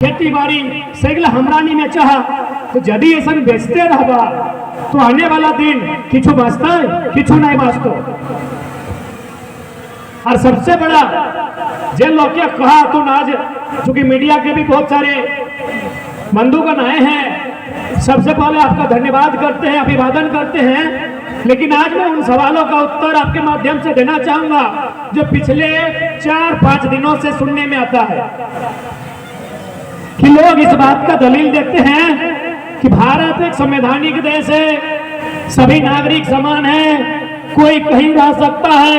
खेती बाड़ी सेगला हमरानी में चाह तो यदि ऐसा बेचते रहबा तो आने वाला दिन किछु बचता है किछु नहीं बचतो। और सबसे बड़ा जे लोग क्या कहा तो आज चूंकि मीडिया के भी बहुत सारे बंधुगण आए हैं, सबसे पहले आपका धन्यवाद करते हैं, अभिवादन करते हैं। लेकिन आज मैं उन सवालों का उत्तर आपके माध्यम से देना चाहूंगा जो पिछले 4-5 दिनों से सुनने में आता है कि लोग इस बात का दलील देते हैं कि भारत एक संवैधानिक देश है, सभी नागरिक समान है, कोई कहीं रह सकता है,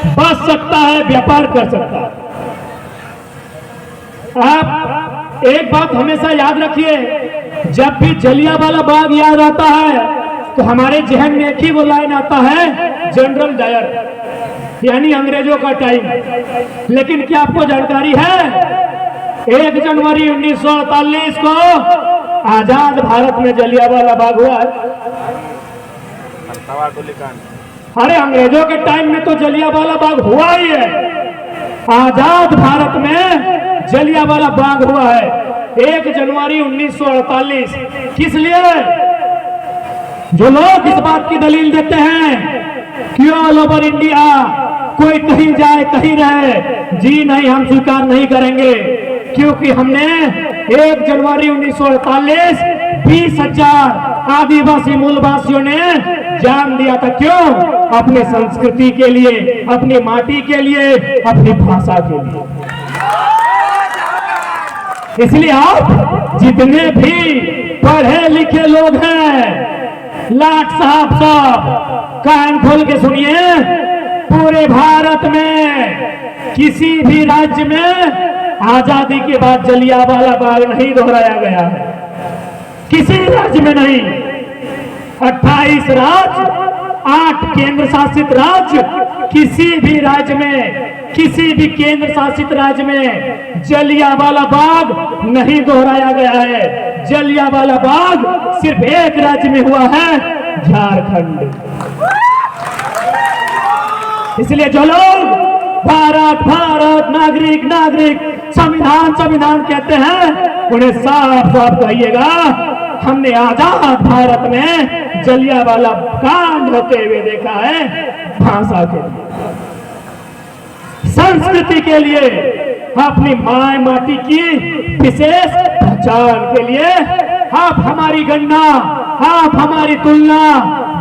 बस सकता है, व्यापार कर सकता है। आप एक बात हमेशा याद रखिए, जब भी जलियांवाला बाग याद आता है तो हमारे जहन में एक ही वो लाइन आता है, जनरल डायर, यानी अंग्रेजों का टाइम। लेकिन क्या आपको जानकारी है 1 जनवरी 1948 को आजाद भारत में जलियांवाला बाग हुआ है। अरे अंग्रेजों के टाइम में तो जलियांवाला बाग हुआ ही है, आजाद भारत में जलियांवाला बाग हुआ है 1 जनवरी 1948। किस लिए? जो लोग इस बात की दलील देते हैं कि ऑल ओवर इंडिया कोई कहीं जाए कहीं रहे, जी नहीं, हम स्वीकार नहीं करेंगे, क्योंकि हमने 1 जनवरी 1948 20,000 आदिवासी मूलवासियों ने जान दिया था। क्यों? अपने संस्कृति के लिए, अपनी माटी के लिए, अपनी भाषा के लिए। इसलिए आप जितने भी पढ़े लिखे लोग हैं, लाट साहब कान खोल के सुनिए, पूरे भारत में किसी भी राज्य में आजादी के बाद जलियांवाला बाग नहीं दोहराया गया है, किसी राज्य में नहीं। 28 राज्य, 8 केंद्र शासित राज्य, किसी भी राज्य में, किसी भी केंद्र शासित राज्य में जलियांवाला बाग नहीं दोहराया गया है। जलियांवाला बाग सिर्फ एक राज्य में हुआ है, झारखंड। इसलिए जो लोग भारत भारत, नागरिक नागरिक, संविधान संविधान कहते हैं, उन्हें साफ साफ कहिएगा हमने आजाद भारत में जलियांवाला कांड होते हुए देखा है। भाषा के लिए, संस्कृति के लिए, अपनी माय माटी की विशेष पहचान के लिए आप हमारी गणना, आप हमारी तुलना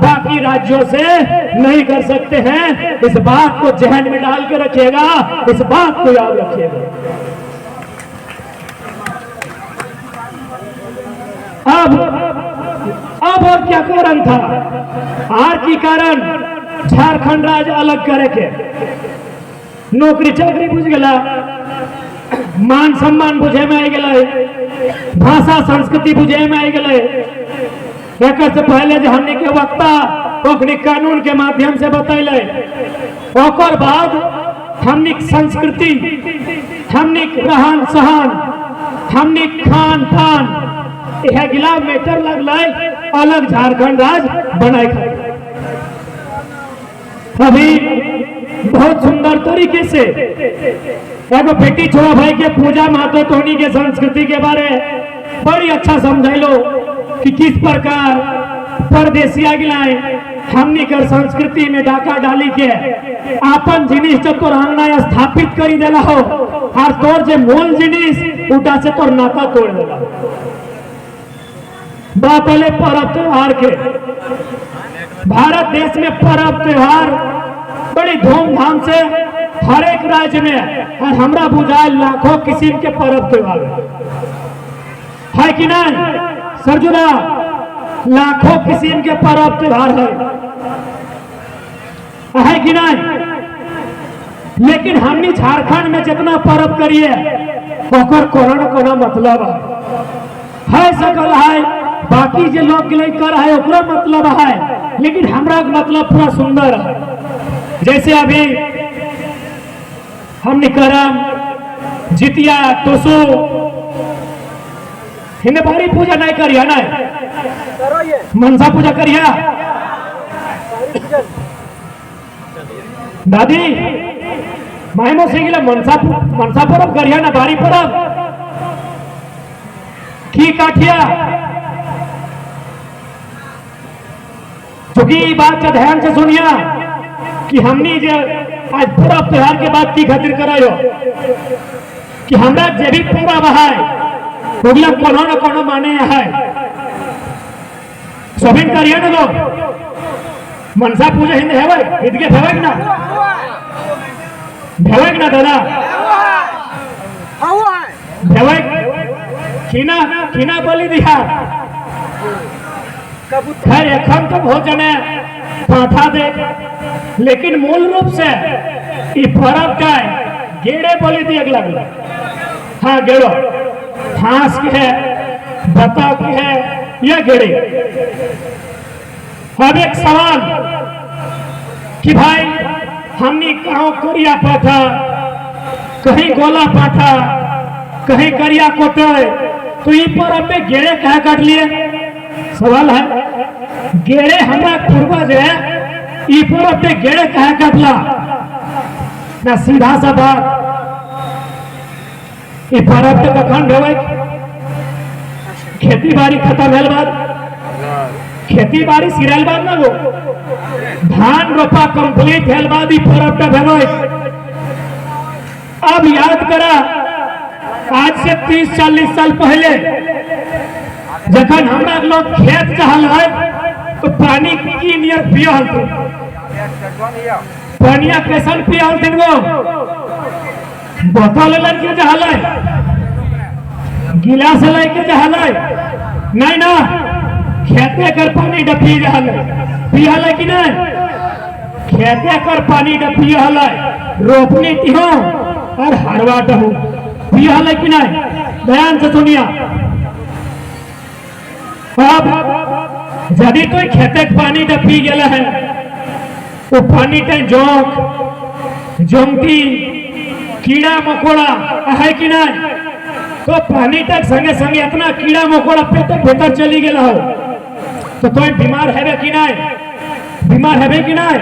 बाकी राज्यों से नहीं कर सकते हैं। इस बात को जहन में डाल के रखिएगा, इस बात को याद रखिएगा। अब और क्या कारण था? आर की कारण झारखंड राज्य अलग करे के, नौकरी चाकरी बुझ गया, मान सम्मान बुझे में आ गए, भाषा संस्कृति बुझे में आ गए। एक से पहले जो हमने के वक्ता ओकनी कानून के माध्यम से बतैले, ओकर बाद हमने संस्कृति, हमने रहन सहन, हमने खान पान, यह गिला मेटर लगल अलग झारखंड राज्य बनाए। अभी बहुत सुंदर तरीके से एगो बेटी छोड़ा भाई के पूजा महतो टोनी के संस्कृति के बारे बड़ी अच्छा समझैलो कि किस प्रकार परदेसिया गिलाए हमनी कर संस्कृति में डाका डाली के आपन जिनिस जब तोर अंगना स्थापित करी देला हो, और तोर जे मूल जिनिस उटा से तोर नाता तोड़ देला। पहले पर्व त्योहार के, भारत देश में पर्व त्योहार बड़ी धूमधाम से हर एक राज्य में, और हमरा बुझाए लाखों किस्म के पर्व त्योहार है कि नहीं सरजुना? लाखों किस्म के पर्व त्योहार है कि नहीं? लेकिन हमने झारखंड में जितना पर्व करिए ओकर कोना मतलब है सकल है, बाकी जो लोग के लिए कर है ओकरा मतलब है, लेकिन हमरा मतलब पूरा सुंदर है। जैसे अभी हमने करम जितिया टुसु हिन्ने बारी पूजा नहीं करिया, नहीं मनसा पूजा करिया दादी मायमो से मनसा पर्व करिया ना, बारी पर्व की काठिया। चूंकि ये बात के ध्यान से सुनिया कि हमनी जो आज पूरा त्योहार के बाद की खातिर करायो कि हमरा जे भी पूरा बहाय होगला कोनो न कोनो माने है सभी करिए ना लोग मनसा पूजा हिंद है भाई इतके भेवे ना दादा भेवे खीना खीना बोली दिया खैर एखन तो भोजन पाठा दे लेकिन मूल रूप से ये पर्व का गेड़े बोली दी अगला अगला। हाँ गेड़ो फांस की है बता की है या गेड़े। अब एक सवाल कि भाई हमने कहा करिया पाठा कहीं गोला पाठा कहीं करिया कोटे तो ये पर्व में गेड़े कहा काट लिए। सवाल है गेड़े हमारा पूर्वज है ये पर्व पे गेड़े कहा काटला ना सीधा सा बात ये पर्व पे कखन भेवे खेती बाड़ी खत्म भेल बाद खेती बाड़ी सिरल बाद ना वो धान रोपा कंप्लीट भेल बाद ये पर्व पे भेवे। अब याद करा आज से 30-40 साल पहले जखन हमरा लोग खेत चहल है तो पानी की नियर पिया हलते पानिया कैसन पिया हलते वो बोतल लेके जहल है गिलास लेके जहल है नहीं ना खेते कर पानी डफी जहल है पिया है कि नहीं खेते कर पानी डफी हल है रोपनी तिहो और हरवा डहू पिया है कि नहीं। ध्यान से सुनिया अब यदि कोई खेते पानी जब पी गया है तो पानी के जोंक जोंकी कीड़ा मकोड़ा है कि नहीं तो पानी तक संगे संगे इतना कीड़ा मकोड़ा पेट भीतर चली गया हो तो कोई बीमार है कि नहीं बीमार है कि नहीं।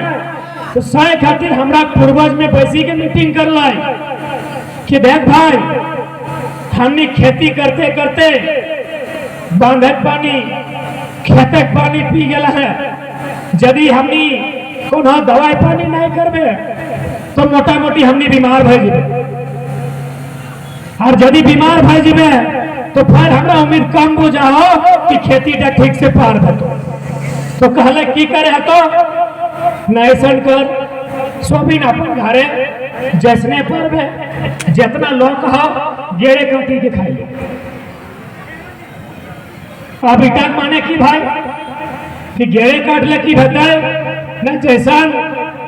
तो सही खातिर हमरा पूर्वज में बैसी के मीटिंग कर लाई कि देख भाई हमने खेती करते करते बांधक पानी खेतक पानी पी गया है यदि हमनी कोनो दवाई पानी नहीं करबे तो मोटा मोटी हमनी बीमार भय जेबे और यदि बीमार भय जेबे तो फिर हमरा उम्मीद कम बुझाओ कि खेती टा ठीक से पार भतो तो कहले की करे हतो नैसन कर सोबिन अपन घरे जैसने पर जितना लोग कहो गेड़े कटी के खाई अब इटक माने की भाई कि गेड़े काट ले की बताए न जैसा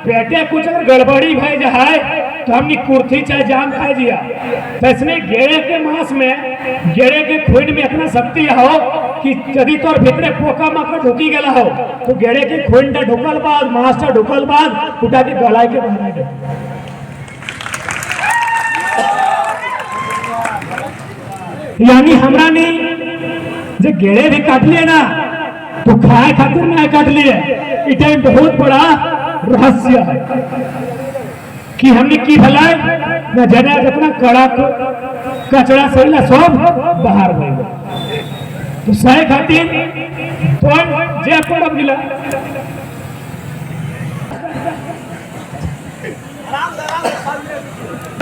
पेटे कुछ अगर गड़बड़ी भाई जाए तो हमने कुर्थी चाहे जाम खा दिया तो इसने गेड़े के मांस में गेड़े के खून में इतना शक्ति हो कि यदि तोर भीतरे पोका मकर ढुकी गला हो तो गेड़े के खून टा ढुकल बाद मांस टा ढुकल बाद उठा के गलाए के बाहर दे। यानी हमरा नहीं जो गेड़े भी काट लिए ना तो खाए खातिर नहीं काट लिए इतना बहुत बड़ा रहस्य है कि हमने की भलाई न जना जितना कड़ा कचरा सैला सब बाहर गए तो सही खातिर तो जे परब गिला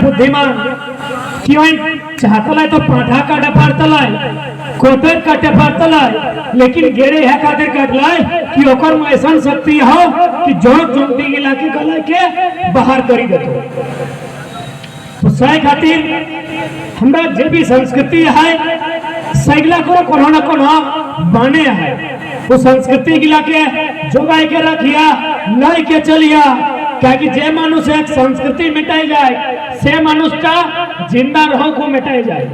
बुद्धिमान क्यों चाहता तो पाठा काटे पारतलाय कोटर काटे पारतलाय लेकिन गेरे है काटे काटलाय कि ओकर में ऐसा शक्ति हो कि जो जोंती गिला के गला के बाहर करी देतो। तो सही खातिर हमरा जे भी संस्कृति है सैगला को कोनो न कोनो बने है वो संस्कृति गिला के जोगाई के रखिया लाई के चलिया क्या कि जे मनुष्य एक संस्कृति मिटाई जाए से मनुष्य का जिंदा रहो को मिटाई जाए।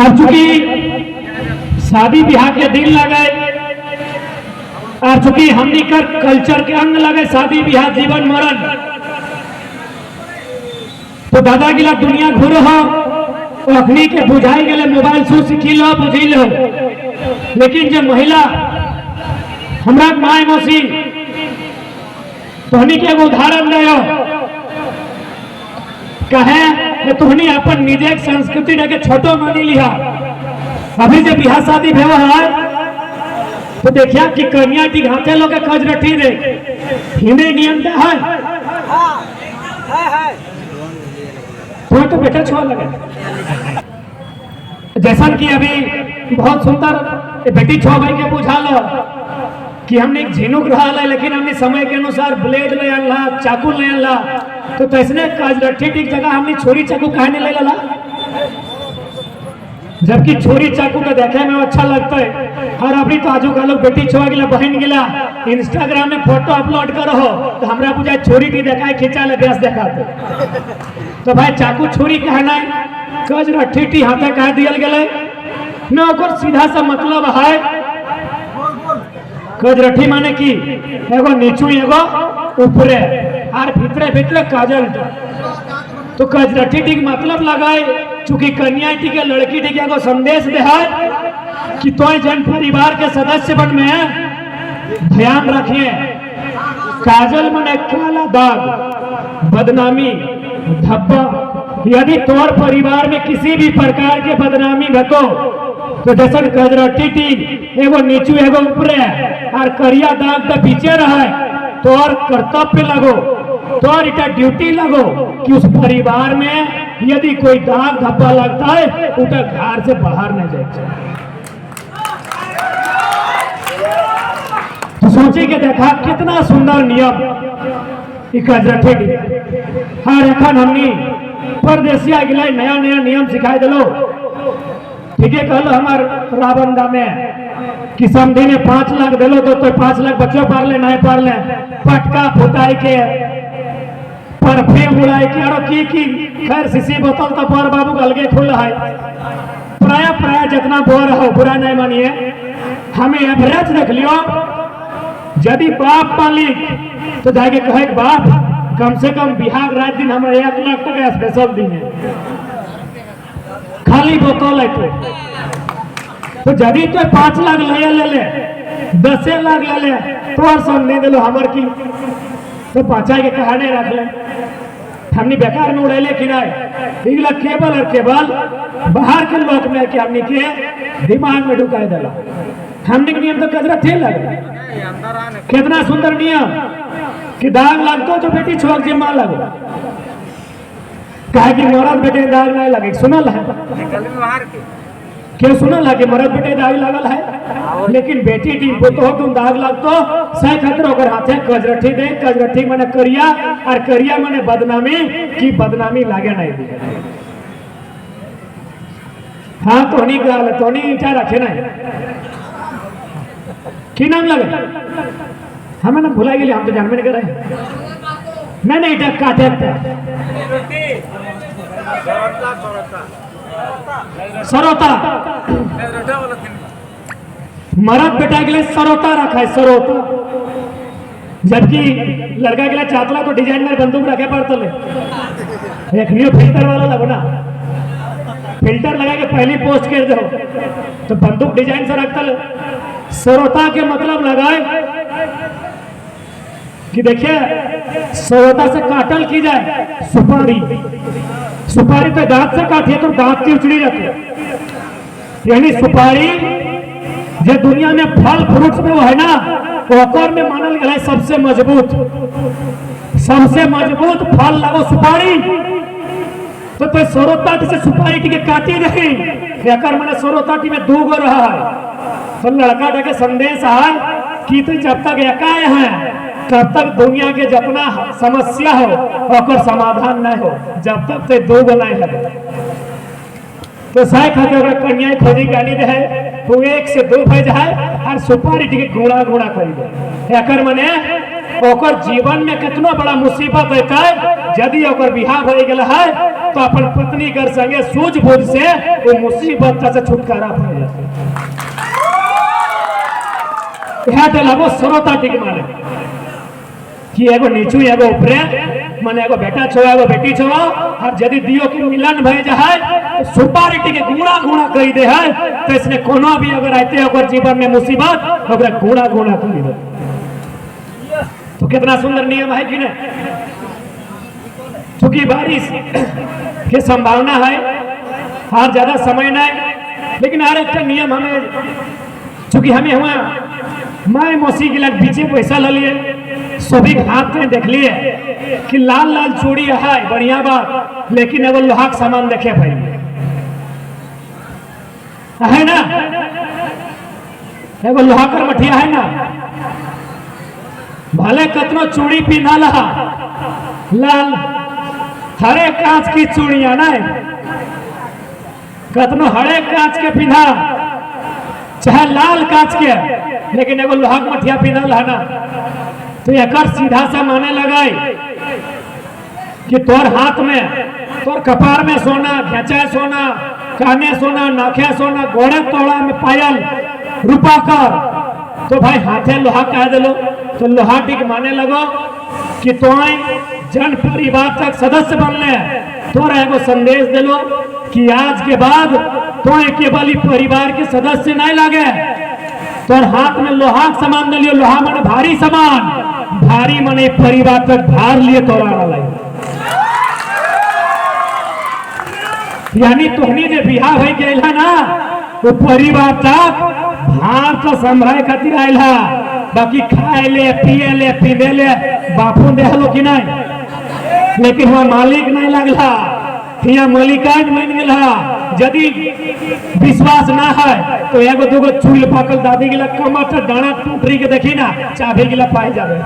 और चूंकि शादी ब्याह के दिन लगे और चूंकि हमनी कर कल्चर के अंग लगे शादी ब्याह जीवन मरण तो दादा गिला दुनिया घूर हो अखनी के बुझाई गए मोबाइल से सीखी लो बुझी लो लेकिन जो महिला हमरा माय मौसी तोहनी के उदाहरण दे कहे तुहनी अपन निजे संस्कृति के छोटो मानी लिया। अभी जब बिहार शादी भेवा है तो देखिया कि कन्या टी घाटे लोग कज रठी रे हिंदे नियम क्या है तो बेटा छोड़ लगे। जैसा कि अभी बहुत सुंदर बेटी छो भाई के पूछा लो कि हमने एक झिनुक रहा है, लेकिन हमने समय के अनुसार ब्लेड ले आला, चाकू ले आला, तो तैसने काजरठी ठीक जगह हमने छुरी चाकू कहने ले ला। जबकि छुरी चाकू का देखे में अच्छा लगता है। और अभी तो आजू का लोग बेटी छुआ गिला, बहन गिला, इंस्टाग्राम में फोटो अपलोड करो तो हमरा पूछा छुरी टी देखा है, खींचा ले बेस देखा तो भाई चाकू छुरी कहना है, काजरठी टी हाथे कह दियल गए न, ओकर सीधा सा मतलब है काजरठी माने की एगो नीचू एगो ऊपरे और भीतरे भीतरे काजल। तो काजरठी टी मतलब लगाए चूंकि कन्या टी के लड़की टी के संदेश दे है कि तो जन परिवार के सदस्य बन में ध्यान रखिए। काजल माने काला दाग, बदनामी, धब्बा। यदि तोर परिवार में किसी भी प्रकार के बदनामी घटो तो जैसा काजरठी टी एगो नीचू एगो ऊपरे और करिया दाग का पीछे रहे तो और कर्तव्य लगो, तो और इटा ड्यूटी लगो कि उस परिवार में यदि कोई दाग धब्बा लगता है उठा घर से बाहर न जाए। तो सोचे के देखा कितना सुंदर नियम काजरठी टी। और एखन हमनी परदेसिया गिला नया नया नियम सिखाई दिलो। ठीक है कहलो हमार रावंदा में कि समझी ने 5 लाख दिलो तो 5 लाख बच्चों पार ले नहीं पार ले, पटका फुटाई के परफ्यूम उड़ाई के और की खैर सीसी बोतल तो पर बाबू अलगे खुल है। प्राय जितना बोर हो बुरा नहीं मानिए, हमें एवरेज देख लियो। यदि बाप मालिक तो जाके कहे बाप कम से कम बिहार रात दिन हमारे 1 लाख टका स्पेशल दी है, खाली बोतल है तो यदि तो 5 लाख ले 10 लाख ले तो और सब नहीं दिलो हमर की तो 5 के कहाने रख ले। हमने बेकार में उड़ेले कि नहीं इगला केवल और केवल बाहर के लोग में कि हमने के दिमाग में ढुकाए दिला। हमने के नियम तो काजरठी लगे कितना सुंदर नियम कि दाग लगतो तो बेटी छोड़ जिम्मा लगो, कहे कि मरद बेटे दाग नहीं लगे। सुनल है क्यों सुनल है कि मरद बेटे दाग लगल है, लेकिन बेटी टी तो तुम दाग लगतो सह खतर ओकर हाथे काजरठी दे। काजरठी माने करिया और करिया माने बदनामी की बदनामी लागे नहीं दी। हाँ तोनी गाल तोनी ईटा रखे नहीं की नाम लगे हमें ना भुला गए, हम तो जानबे नहीं करे। नहीं ईटा काटे सरोता मरद बेटा के लिए सरोता रखा है सरोता, जबकि लड़का के लिए चातला तो डिजाइनर बंदूक रखे पड़ता ले। एक न्यू फिल्टर वाला लगो ना, फिल्टर लगा के पहली पोस्ट कर दो तो बंदूक डिजाइन से रखता ले। सरोता के मतलब लगाए कि देखिए सरोता से काटल की जाए सुपारी, सुपारी तो दांत से काटिए तो दांत की उचड़ी जाती है, यानी सुपारी जो दुनिया में फल फ्रूट्स में वो है ना ओकर में मानल गया सबसे मजबूत फल लगो सुपारी। तो सरोता से सुपारी टी के काटी रही एकर माने सरोता टी में 2 गो रहा है। तो लड़का के संदेश है कि तो जब तक एकाए है तब तक दुनिया के जितना समस्या हो और समाधान नहीं हो, जब तक से 2 गो नहीं है। तो सह खाते कन्या खोजी गाली दे वो 1 से 2 भज है और सुपारी टी के गुणा गुणा कर दे। एकर माने ओकर जीवन में कितना बड़ा मुसीबत होता है यदि ओकर बिहार हो गया है तो अपन पत्नी कर संगे सूझबूझ से वो मुसीबत से छुटकारा पा जाए। यह लगो सरोता टिक माने कि एगो नीचू एगो ऊपरे माने एगो बेटा छो एगो बेटी छो और यदि दियो के मिलन भय जाए तो सुपारी टी के गुणा गुणा कर दे है। तो इसने कोनो भी अगर आते ओकर जीवन में मुसीबत ओकरा गुणा गुणा कर दे। तो कितना सुंदर नियम है कि नहीं। तो चूंकि बारिश की संभावना है और ज्यादा समय नहीं, लेकिन हर एक नियम हमें चूंकि हमें हुआ मैं मौसी के लग पीछे पैसा ले लिए सभी हाथ में देख लिए कि लाल लाल चूड़ी है बढ़िया बात, लेकिन एगो लोहा का सामान देखे भाई है ना, एगो लोहा कर मठिया है ना, भले कतनो चूड़ी पिन्हा लहा लाल हरे कांच की चूड़ियां ना कतनो हरे कांच के पिन्हा चाहे लाल कांच के, लेकिन एगो लोहा के मठिया पिन्हल है ना तो एक सीधा सा माने लगाए कि तोर हाथ में तोर कपार में सोना, घेचा सोना, काने सोना, नाखे सोना, घोड़े तोड़ा में पायल रूपा कर, तो भाई हाथे लोहा कह दिलो तो लोहा टिक माने लगो कि तोय जन परिवार तक सदस्य बनले तोरा एगो संदेश दिलो कि आज के बाद तोय केवल ही परिवार के सदस्य नहीं लगे, तोर हाथ में लोहा का सामान दिलियो, लोहा माने भारी सामान, भारी माने परिवार तक भार लिए तोरा लगे, यानी तोहनी जे बिहार हो गया ना वो परिवार तक भार तो संभाले खातिर आयल है, बाकी खाए ले पिए ले पीने ले बापू देहलो कि नहीं, लेकिन वह मालिक नहीं लगला हिया मालिकान बन गया। यदि विश्वास ना है तो एगो दूगो चूल पाकल दादी गिला कमर दाना टूटरी के देखी ना चाबी गिला पाई जावे,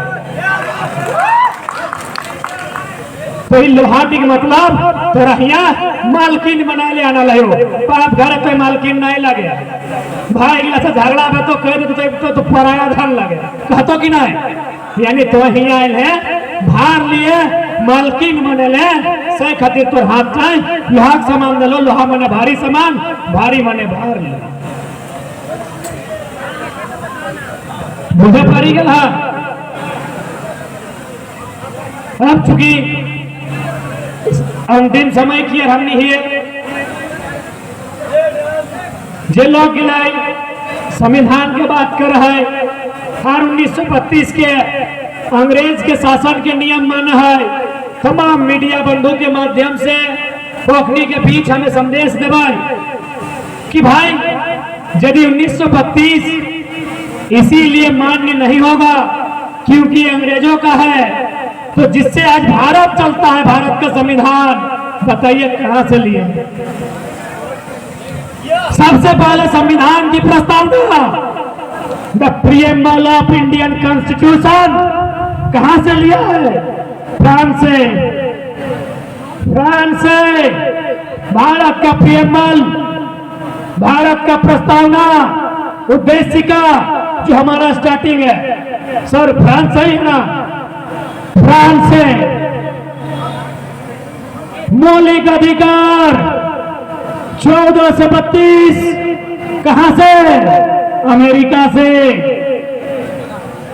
तो लोहा के मतलब तोरा हिया मालकिन बना ले आना लो, बाप घर पे मालकिन नहीं लगे, भाई गिला से झगड़ा में तो कह दे तो पराया धन लगे कहतो कि नहीं, यानी तो हिया आयल है भार लिए मालकिन बने ले से खातिर तोर हाथ चाहे लोहा के सामान दलो, लोहा माने भारी सामान, भारी माने भार ले बुझे पड़ी गल है। अब चूंकि अंतिम समय की हमने ही जे लोग गिलाई संविधान के बात कर रहा है हर 1932 के अंग्रेज के शासन के नियम माना है, तमाम मीडिया बंधु के माध्यम से पोखरी के बीच हमें संदेश देवाई कि भाई यदि 1932 इसीलिए मान्य नहीं होगा क्योंकि अंग्रेजों का है, तो जिससे आज भारत चलता है भारत का संविधान, बताइए कहां से लिए? सबसे पहले संविधान की प्रस्तावना the preamble of Indian constitution कहां से लिया है? फ्रांस से। फ्रांस से भारत का प्रीएम्बल, भारत का प्रस्तावना, उद्देशिका जो हमारा स्टार्टिंग है सर फ्रांस से ही ना, फ्रांस से। मौलिक अधिकार 14 से 32 कहां से? अमेरिका से।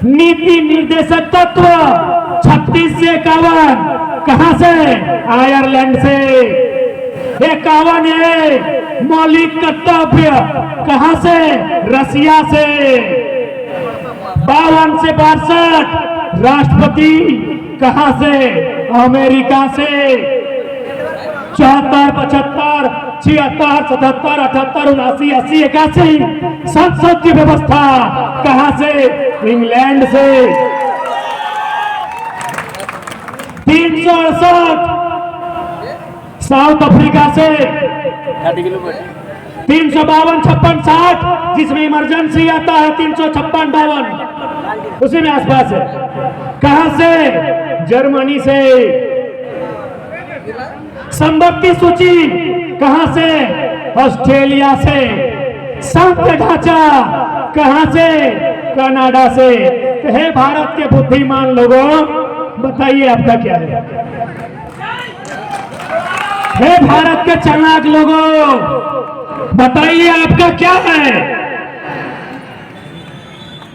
नीति निर्देशक तत्व 36 से 51 कहां से? आयरलैंड से। 51 है मौलिक कर्तव्य कहां से? रसिया से। 52 से 62 राष्ट्रपति कहां से? अमेरिका से। 74, 75, 76, 77, 78, 79, 80, 81 संसद की व्यवस्था कहां से? इंग्लैंड से। 368 साउथ अफ्रीका से। 352, 56, 60 जिसमें इमरजेंसी आता है 356, 52 उसी में आसपास है। कहां से? जर्मनी से। संपत्ति सूची कहां से? ऑस्ट्रेलिया से। संघ ढांचा कहां से? कनाडा से। तो हे भारत के बुद्धिमान लोगों, बताइए आपका क्या है? हे भारत के चालाक लोगों, बताइए आपका क्या है?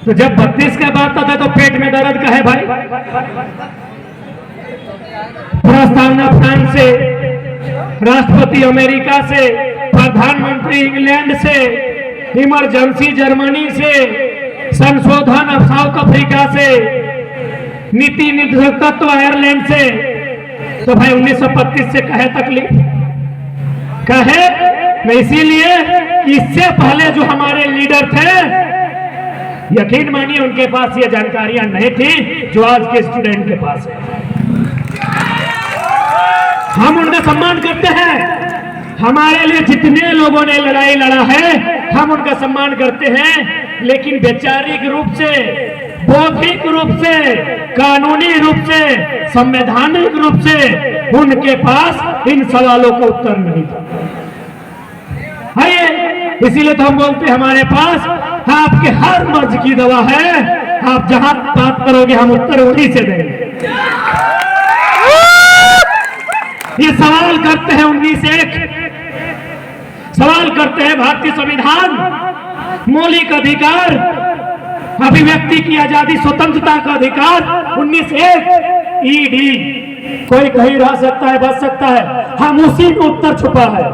तो जब 32 का बात आता है तो पेट में दर्द का है भाई। प्रस्तावना फ्रांस से, राष्ट्रपति अमेरिका से, प्रधानमंत्री इंग्लैंड से, इमरजेंसी जर्मनी से, संशोधन अब साउथ अफ्रीका से, नीति निर्देशक तत्व आयरलैंड से, तो भाई 1932 से कहे तकलीफ कहे मैं, इसीलिए इससे पहले जो हमारे लीडर थे, यकीन मानिए उनके पास ये जानकारियां नहीं थी जो आज के स्टूडेंट के पास है। हम उनका सम्मान करते हैं, हमारे लिए जितने लोगों ने लड़ाई लड़ा है हम उनका सम्मान करते हैं, लेकिन वैचारिक रूप से, बौद्धिक रूप से, कानूनी रूप से, संवैधानिक रूप से उनके पास इन सवालों का उत्तर नहीं था। है इसीलिए तो हम बोलते हैं हमारे पास आपके हर मर्ज की दवा है, आप जहां बात करोगे हम उत्तर वहीं से देंगे। ये सवाल करते हैं 19(1), सवाल करते हैं भारतीय संविधान, मौलिक अधिकार, अभिव्यक्ति की आजादी, स्वतंत्रता का अधिकार 19(1) ईडी। कोई कहीं रह सकता है, बच सकता है, हम उसी में उत्तर छुपा है।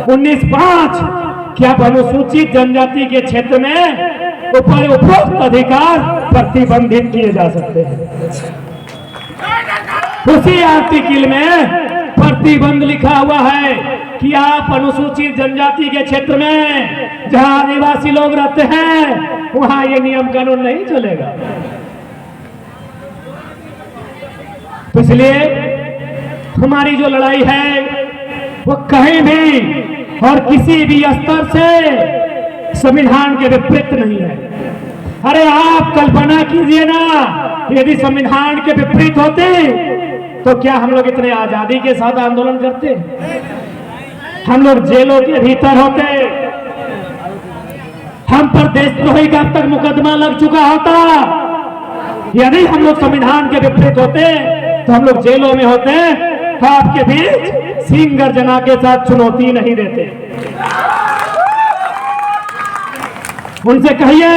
19(5) क्या अनुसूचित जनजाति के क्षेत्र में उपरोक्त अधिकार प्रतिबंधित किए जा सकते हैं। उसी आर्टिकल में प्रतिबंध लिखा हुआ है कि आप अनुसूचित जनजाति के क्षेत्र में जहां आदिवासी लोग रहते हैं वहां ये नियम कानून नहीं चलेगा। तो इसलिए हमारी जो लड़ाई है वो कहीं भी और किसी भी स्तर से संविधान के विपरीत नहीं है। अरे आप कल्पना कीजिए ना, यदि संविधान के विपरीत होते तो क्या हम लोग इतने आजादी के साथ आंदोलन करते? हम लोग जेलों के भीतर होते, हम पर देशद्रोही का अब तक मुकदमा लग चुका होता। यदि हम लोग संविधान के विपरीत होते तो हम लोग जेलों में होते, आपके बीच सिंह गर्जना के साथ चुनौती नहीं देते। उनसे कहिए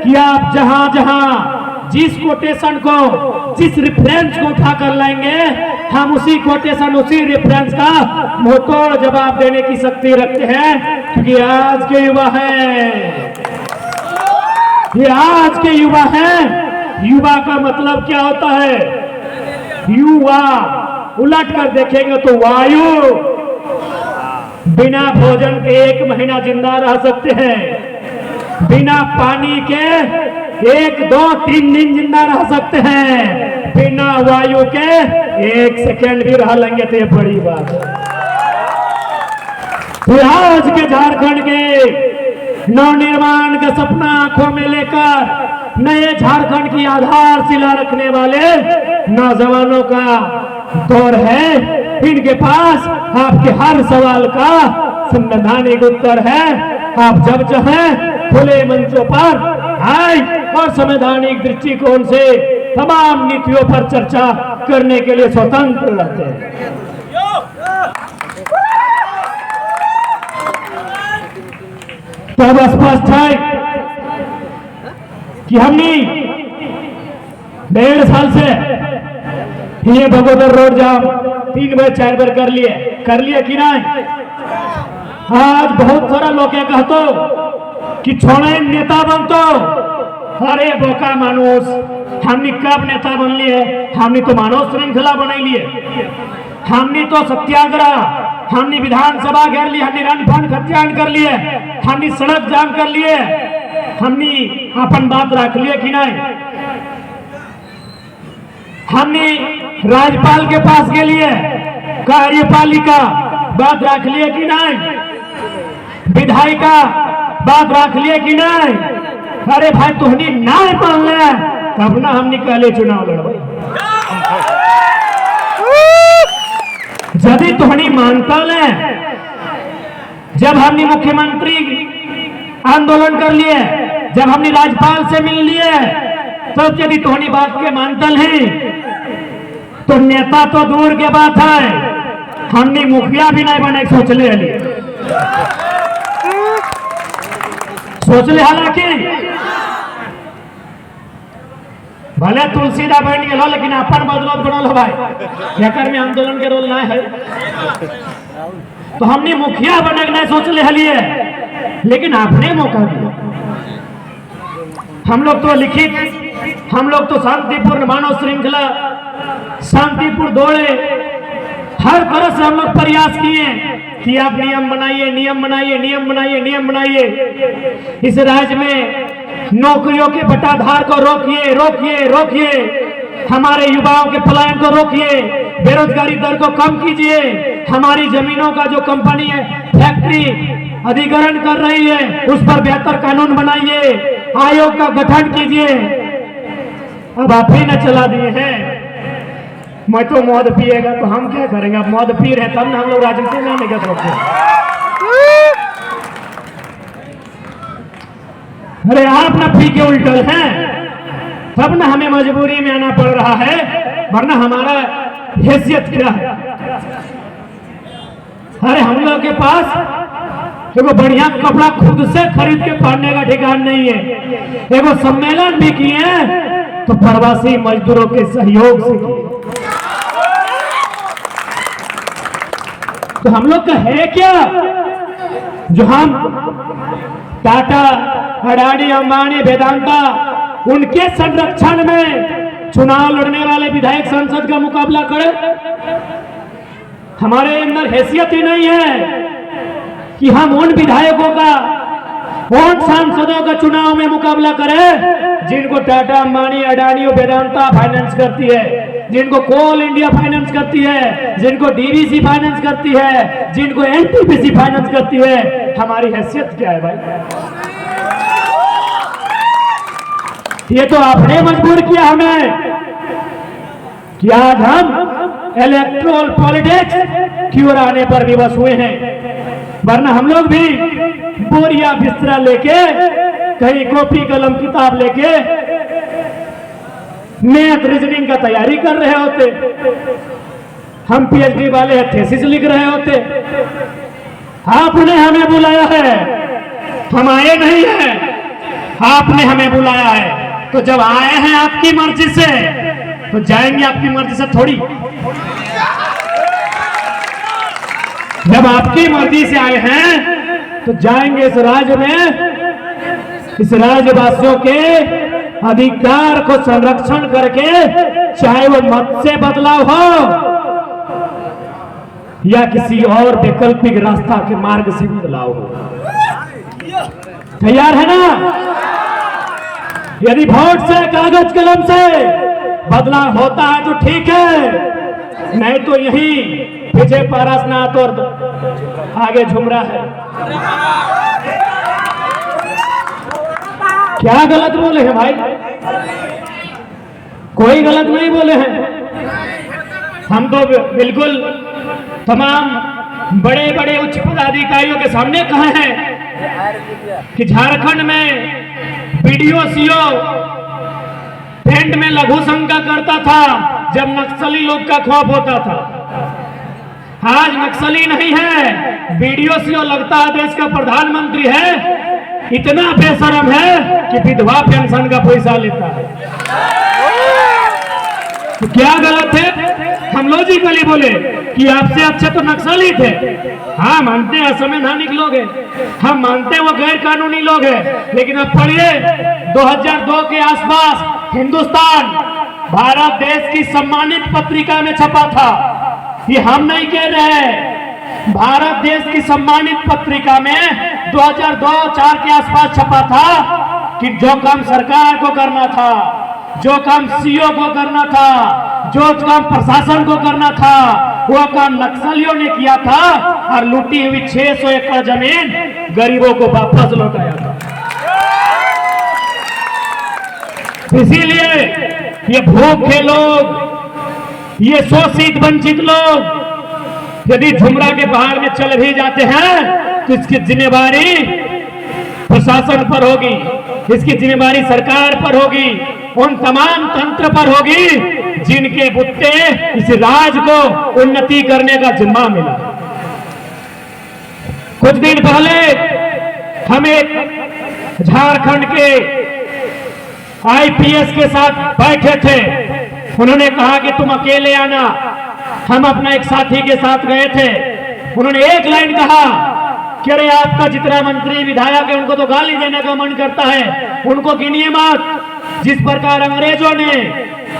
कि आप जहां जहां जिस कोटेशन को, जिस रेफरेंस को उठा कर लाएंगे, हम उसी कोटेशन, उसी रेफरेंस का मुंहतोड़ जवाब देने की शक्ति रखते हैं, क्योंकि आज के युवा हैं, ये आज के युवा हैं। युवा का मतलब क्या होता है? युवा उलट कर देखेंगे तो वायु, बिना भोजन के 1 महीना जिंदा रह सकते हैं, बिना पानी के 1, 2, 3 दिन जिंदा रह सकते हैं, बिना वायु के 1 सेकेंड भी रह लेंगे तो ये बड़ी बात है। तो आज के झारखंड के नवनिर्माण का सपना आंखों में लेकर नए झारखंड की आधारशिला रखने वाले नौजवानों का दौर है। इनके पास आपके हर सवाल का संवैधानिक उत्तर है। आप जब चाहें खुले मंचों पर आए और संवैधानिक दृष्टिकोण से तमाम नीतियों पर चर्चा करने के लिए स्वतंत्र रहते हैं। तो अब स्पष्ट है कि हमने 1.5 साल से ये बगोदर रोड जाम 3 बार 4 बार कर लिए कि नहीं? आज बहुत सारा लोग कहते कि छोड़े नेता बनतो। अरे बोका मानुस, हमने कब नेता बन लिए? हमने तो मानव श्रृंखला बना लिए, हमने तो सत्याग्रह, हमने विधानसभा घेर ली, हमने रणफंड खतियान कर लिए, हमने सड़क जाम कर लिए, हमने अपन बात रख लिए कि नहीं? हमने राज्यपाल के पास के लिए कार्यपालिका बात रख लिए कि नहीं? विधायिका बात रख लिए कि नहीं? अरे भाई तुहनी नहीं मान ले तब ना हमने कहले चुनाव लड़वाई। यदि तुहनी मानता ले, जब हमने मुख्यमंत्री आंदोलन कर लिए, जब हमने राज्यपाल से मिल लिए, तब यदि तुहनी बात के मानतल है तो नेता तो दूर के बात है, हमने मुखिया भी नहीं बने सोच ले हालांकि भले तुलसीदा बन गया लेकिन अपन बदलत बनल हो भाई, एक में आंदोलन के रोल नहीं है। तो हमने मुखिया बने नहीं सोच ले, लेकिन आपने मौका दिया। हम लोग तो लिखित, हम लोग तो शांतिपूर्ण मानव श्रृंखला, शांतिपूर्ण दौड़े, हर तरह से हम लोग प्रयास किए कि आप नियम बनाइए, नियम बनाइए, नियम बनाइए, नियम बनाइए। इस राज्य में नौकरियों के बंटाधार को रोकिए, रोकिए, रोकिए। हमारे युवाओं के पलायन को रोकिए, बेरोजगारी दर को कम कीजिए। हमारी जमीनों का जो कंपनी है, फैक्ट्री अधिग्रहण कर रही है, उस पर बेहतर कानून बनाइए, आयोग का गठन कीजिए। अब आप ही न चला दिए हैं। मैं तो मौत पिएगा तो हम क्या करेंगे? अब मौत पी रहे तब ना हम लोग राजनीति में आने का सोचते। अरे आप ना पी के उल्टल हैं, तब ना हमें मजबूरी में आना पड़ रहा है, वरना हमारा हैसियत क्या है? अरे हम लोग के पास एगो बढ़िया कपड़ा खुद से खरीद के पहनने का ठिकान नहीं है। एगो सम्मेलन भी किए तो प्रवासी मजदूरों के सहयोग से किए। तो हम लोग का है क्या जो हम टाटा, अडानी, अंबानी, वेदांता उनके संरक्षण में चुनाव लड़ने वाले विधायक संसद का मुकाबला करें? हमारे अंदर हैसियत ही नहीं है कि हम उन विधायकों का, उन सांसदों का चुनाव में मुकाबला करें जिनको टाटा, अंबानी, अडानी और वेदांता फाइनेंस करती है, जिनको कोल इंडिया फाइनेंस करती है, जिनको डीवीसी फाइनेंस करती है, जिनको एनटीपीसी फाइनेंस करती है। हमारी हैसियत क्या है भाई? ये तो आपने मजबूर किया हमें कि आज हम इलेक्ट्रोल पॉलिटिक्स क्यों आने पर विवश हुए हैं, वरना हम लोग भी बोरिया बिस्तरा लेके, कहीं कॉपी कलम किताब लेके मैथ रीजनिंग का तैयारी कर रहे होते। हम पीएचडी वाले थीसिस लिख रहे होते। आपने हमें बुलाया है, हम आए नहीं है, आपने हमें बुलाया है। तो जब आए हैं आपकी मर्जी से तो जाएंगे आपकी मर्जी से थोड़ी। जब आपकी मर्जी से आए हैं तो जाएंगे इस राज्य में, इस राज्यवासियों के अधिकार को संरक्षण करके, चाहे वो मत से बदलाव हो या किसी और वैकल्पिक रास्ता के मार्ग से बदलाव हो। तैयार है ना? यदि वोट से, कागज कलम से बदलाव होता है तो ठीक है, नहीं तो यही पीछे पारसनाथ और आगे झुमरा है। क्या गलत बोले हैं भाई? कोई गलत नहीं बोले हैं। हम तो बिल्कुल तमाम बड़े बड़े उच्च पदाधिकारियों के सामने कहे हैं कि झारखंड में बीडीओ, सीओ टेंट में लघु शंका करता था जब नक्सली लोग का खौफ होता था। आज नक्सली नहीं है, बीडीओ, सीओ लगता है देश का प्रधानमंत्री है। इतना बेशरम है कि विधवा पेंशन का पैसा लेता है। तो क्या गलत है? हम लॉजिकली बोले कि आपसे अच्छे तो नक्सली थे। हाँ मानते हैं असंवैधानिक लोग हैं, हम मानते हैं वो गैर कानूनी लोग हैं, लेकिन अब पढ़िए 2002 के आसपास हिंदुस्तान भारत देश की सम्मानित पत्रिका में छपा था। ये हम नहीं कह रहे, भारत देश की सम्मानित पत्रिका में 2002-04 के आसपास छपा था कि जो काम सरकार को करना था, जो काम सीओ को करना था, जो काम प्रशासन को करना था, वो काम नक्सलियों ने किया था और लूटी हुई 600 एकड़ जमीन गरीबों को वापस लौटाया था। इसीलिए ये भूखे लोग, ये शोषित वंचित लोग यदि झुमरा के पहाड़ में चल भी जाते हैं तो इसकी जिम्मेवारी प्रशासन पर होगी, इसकी जिम्मेवारी सरकार पर होगी, उन तमाम तंत्र पर होगी जिनके बुत्ते इस राज्य को उन्नति करने का जिम्मा मिला। कुछ दिन पहले हम एक झारखंड के आईपीएस के साथ बैठे थे। उन्होंने कहा कि तुम अकेले आना। हम अपना एक साथी के साथ गए थे। उन्होंने एक लाइन कहा कि अरे आपका जितना मंत्री विधायक है उनको तो गाली देने का मन करता है, उनको गिनिए मत। जिस प्रकार अंग्रेजों ने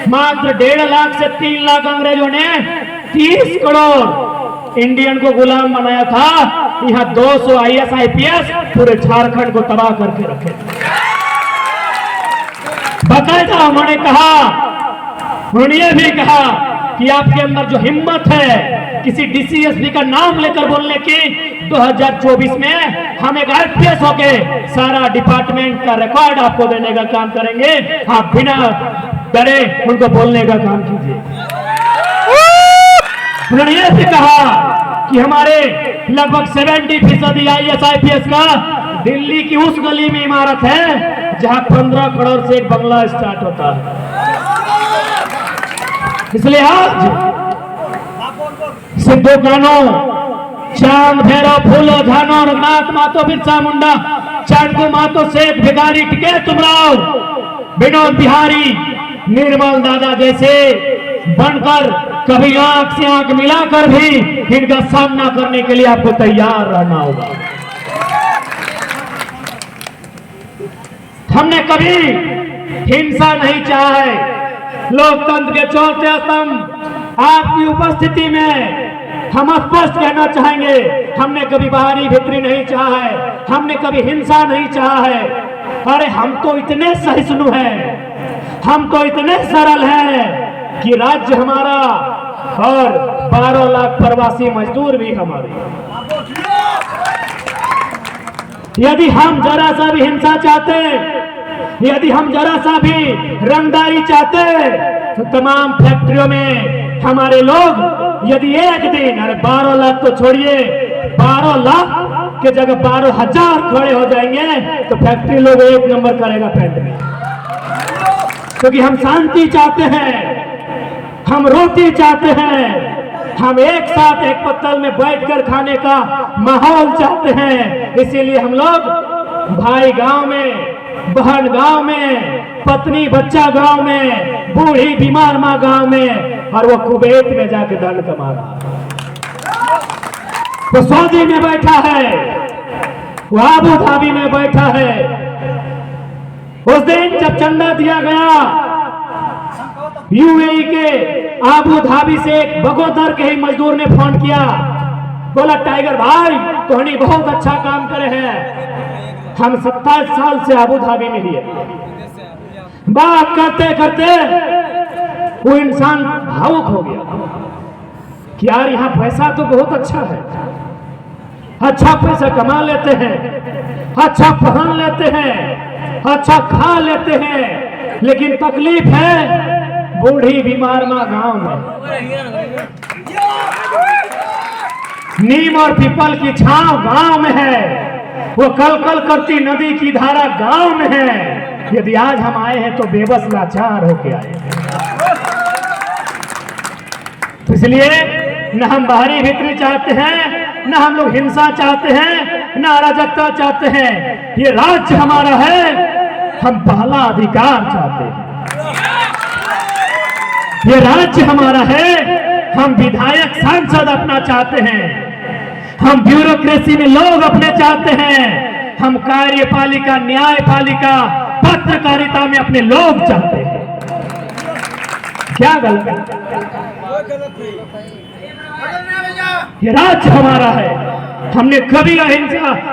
मात्र 1.5 लाख से 3 लाख अंग्रेजों ने 30 करोड़ इंडियन को गुलाम बनाया था। यहाँ 200 IAS IPS पूरे झारखंड को तबाह करके रखे। बताया उन्होंने कहा, उन्होंने ये भी कहा कि आपके अंदर जो हिम्मत है किसी DCSP का नाम लेकर बोलने की, 2024 में हम एक IPS होके सारा डिपार्टमेंट का रिकॉर्ड आपको देने का काम करेंगे। आप बिना डरे उनको बोलने का काम कीजिए। उन्होंने ये भी कहा कि हमारे लगभग 70% IAS IPS का दिल्ली की उस गली में इमारत है जहां 15 करोड़ से एक बंगला स्टार्ट होता है। इसलिए आज सिद्धू कानो, चांद भैरव फूलो झानो, रघुनाथ मातो, बिरसा मुंडा, चांदू मातो, शेख भिखारी, टिकैत उमराव, विनोद बिहारी, निर्मल दादा जैसे बनकर कभी आंख से आंख मिलाकर भी इनका सामना करने के लिए आपको तैयार रहना होगा। हमने कभी हिंसा नहीं चाहा है। लोकतंत्र के चौथे स्तंभ आपकी उपस्थिति में हम स्पष्ट कहना चाहेंगे, हमने कभी बाहरी भीतरी नहीं चाहा है, हमने कभी हिंसा नहीं चाहा है। अरे हम तो इतने सहिष्णु हैं, हम तो इतने सरल हैं कि राज्य हमारा और 12 लाख प्रवासी मजदूर भी हमारे। यदि हम जरा सा भी हिंसा चाहते, यदि हम जरा सा भी रंगदारी चाहते, तो तमाम फैक्ट्रियों में हमारे लोग यदि एक दिन, अरे 12 लाख तो छोड़िए, 12 लाख के जगह 12,000 खड़े हो जाएंगे तो फैक्ट्री लोग एक नंबर करेगा पेंट में। क्योंकि हम शांति चाहते हैं, हम रोटी चाहते हैं, हम एक साथ एक पत्तल में बैठकर खाने का माहौल चाहते हैं। इसीलिए हम लोग भाई गांव में, बहन गांव में, पत्नी बच्चा गांव में, बूढ़ी बीमार माँ गांव में, और वो कुवैत में जाके धन कमा रहा, वो सऊदी में बैठा है, वो आबू धाबी में बैठा है। उस दिन जब चंदा दिया गया, UAE के आबू धाबी से एक बगोदर के ही मजदूर ने फोन किया, बोला टाइगर भाई तोहनी बहुत अच्छा काम करे हैं, हम 27 साल से आबू धाबी में ही है। बात करते करते वो इंसान भावुक हो गया कि यार यहाँ पैसा तो बहुत अच्छा है, अच्छा पैसा कमा लेते हैं, अच्छा पहन लेते हैं, अच्छा खा लेते हैं, लेकिन तकलीफ है बूढ़ी बीमार माँ गांव में। नीम और पीपल की छांव गांव में है, वो कल कल करती नदी की धारा गांव में है। यदि आज हम आए हैं तो बेबस लाचार होके आए। इसलिए न हम बाहरी भीतरी चाहते हैं, न हम लोग हिंसा चाहते हैं, न अराजकता चाहते हैं। ये राज्य हमारा है, हम पहला अधिकार चाहते हैं। ये राज्य हमारा है, हम विधायक सांसद अपना चाहते हैं, हम ब्यूरोक्रेसी में लोग अपने चाहते हैं, हम कार्यपालिका, न्यायपालिका, पत्रकारिता में अपने लोग चाहते हैं। क्या गलत है? ये राज्य हमारा है, हमने कभी